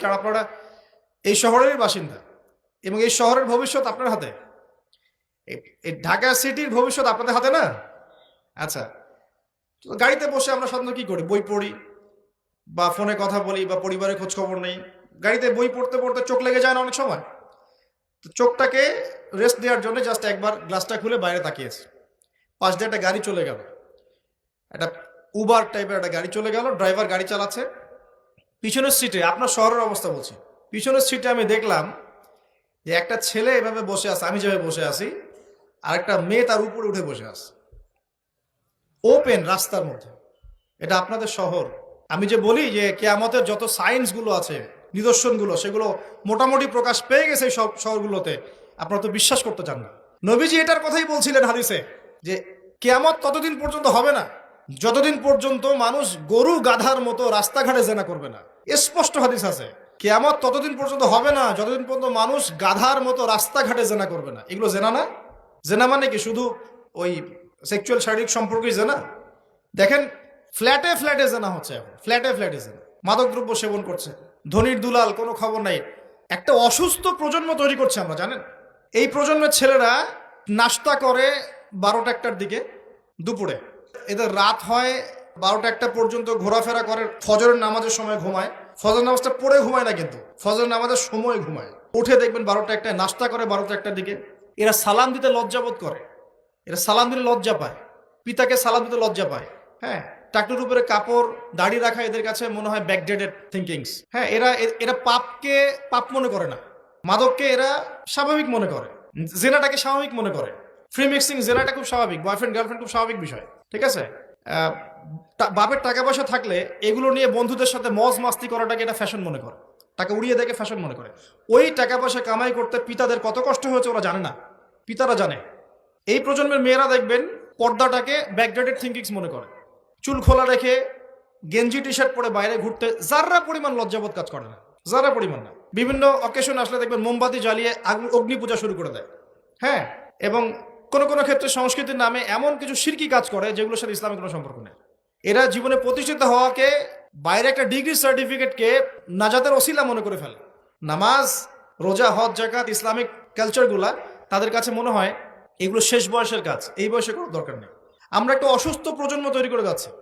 কারণ আপনারা এই শহরের বাসিন্দা এবং এই শহরের ভবিষ্যৎ আপনার হাতে। এই ঢাকা সিটির ভবিষ্যৎ আপনাদের হাতে না। আচ্ছা, তো গাড়িতে বসে আমরা সাধারণত কি করি? বই পড়ি বা ফোনে কথা বলি বা পরিবারের খোঁজ খবর নেই। গাড়িতে বই পড়তে পড়তে চোখ লেগে যায় না অনেক সময়? তো চোখটাকে রেস্ট দেওয়ার জন্য জাস্ট একবার গ্লাসটা খুলে বাইরে তাকিয়েছে। পাশ দিয়ে একটা গাড়ি চলে গেল, একটা উবার টাইপের একটা গাড়ি চলে গেল, ড্রাইভার গাড়ি চালাচ্ছে। পিছনের সিটে, আপনার শহরের অবস্থা বলছি, পিছনের সিটে আমি দেখলাম যে একটা ছেলে এভাবে বসে আছে, আমি যেভাবে বসে আছি, আর একটা মেয়ে তার উপরে উঠে বসে আছে ওপেন রাস্তার মধ্যে। এটা আপনাদের শহর। আমি যে বলি যে কিয়ামতের যত সায়েন্সগুলো আছে, নিদর্শনগুলো, সেগুলো মোটামুটি প্রকাশ পেয়ে গেছে এই সব শহরগুলোতে। আপনারা তো বিশ্বাস করতে চান না। নবীজি এটার কথাই বলছিলেন হাদিসে যে কিয়ামত ততদিন পর্যন্ত হবে না যতদিন পর্যন্ত মানুষ গরু গাধার মতো রাস্তাঘাটে জেনা করবে না। স্পষ্ট হাদিস আছে, কিয়ামত ততদিন পর্যন্ত হবে না যতদিন পর্যন্ত মানুষ গাধার মতো রাস্তাঘাটে জেনা করবে না। এগুলো জেনা না? জেনা মানে কি শুধু ওই সেক্সুয়াল শারীরিক সম্পর্কই জেনা? দেখেন, ফ্ল্যাটে ফ্ল্যাটে জেনা হচ্ছে এখন, ফ্ল্যাটে ফ্ল্যাটে জেনা। মাদকদ্রব্য সেবন করছে, ধনির দুলাল, কোনো খবর নাই। একটা অসুস্থ প্রজন্ম তৈরি করছে আমরা, জানেন? এই প্রজন্মের ছেলেরা নাস্তা করে 12টা-1টার দিকে, দুপুরে। এদের রাত হয় 12টা-1টা পর্যন্ত, ঘোরাফেরা করে, ফজরের নামাজের সময় ঘুমায়। ফজর নামাজটা পড়ে ঘুমায় না, কিন্তু ফজর নামাজের সময় ঘুমায়। উঠে দেখবেন 12টা-1টায় নাস্তা করে, 12টা-1টার দিকে। এরা সালাম দিতে লজ্জাবোধ করে, এরা সালাম দিতে লজ্জা পায়, পিতাকে সালাম দিতে লজ্জা পায়। হ্যাঁ, টাকটুর উপরে কাপড়, দাড়ি রাখা এদের কাছে মনে হয় ব্যাকডেটেড থিঙ্কিংস। হ্যাঁ, এরা পাপকে পাপ মনে করে না, মাদককে এরা স্বাভাবিক মনে করে, জেনাটাকে স্বাভাবিক মনে করে। ফ্রি মিক্সিং, জেনাটা খুব স্বাভাবিক, বয়ফ্রেন্ড গার্লফ্রেন্ড খুব স্বাভাবিক বিষয়, ঠিক আছে? বাপের টাকা পয়সা থাকলে এগুলো নিয়ে বন্ধুদের সাথে মজ মাস্তি করাটাকে এটা ফ্যাশন মনে করে, টাকা উড়িয়ে দেখে ফ্যাশন মনে করে। ওই টাকা পয়সা কামাই করতে পিতাদের কত কষ্ট হয়েছে ওরা জানে না, পিতারা জানে। এই প্রজন্মের মেয়েরা দেখবেন পর্দাটাকে ব্যাকডেটেড থিঙ্কিংস মনে করে, চুল খোলা রেখে গেঞ্জি টি শার্ট পরে বাইরে ঘুরতে যারা পরিমাণ লজ্জাবোধ কাজ করে না, যারা পরিমাণ না। বিভিন্ন অকেশন আসলে দেখবেন মোমবাতি জ্বালিয়ে অগ্নি পূজা শুরু করে দেয়। হ্যাঁ, এবং কোনো কোনো ক্ষেত্রে সংস্কৃতির নামে এমন কিছু শিরকি কাজ করে যেগুলোর সাথে ইসলামের কোনো সম্পর্ক নেই। এরা জীবনে প্রতিষ্ঠিত হওয়াকে, বাইরে একটা ডিগ্রি সার্টিফিকেটকে নাজাতের ওসিলা মনে করে ফেলে। নামাজ, রোজা, হজ, জাকাত, ইসলামিক কালচারগুলা তাদের কাছে মনে হয় এগুলো শেষ বয়সের কাজ, এই বয়সে করার দরকার নেই। আমরা একটা অসুস্থ প্রজন্ম তৈরি করে যাচ্ছি।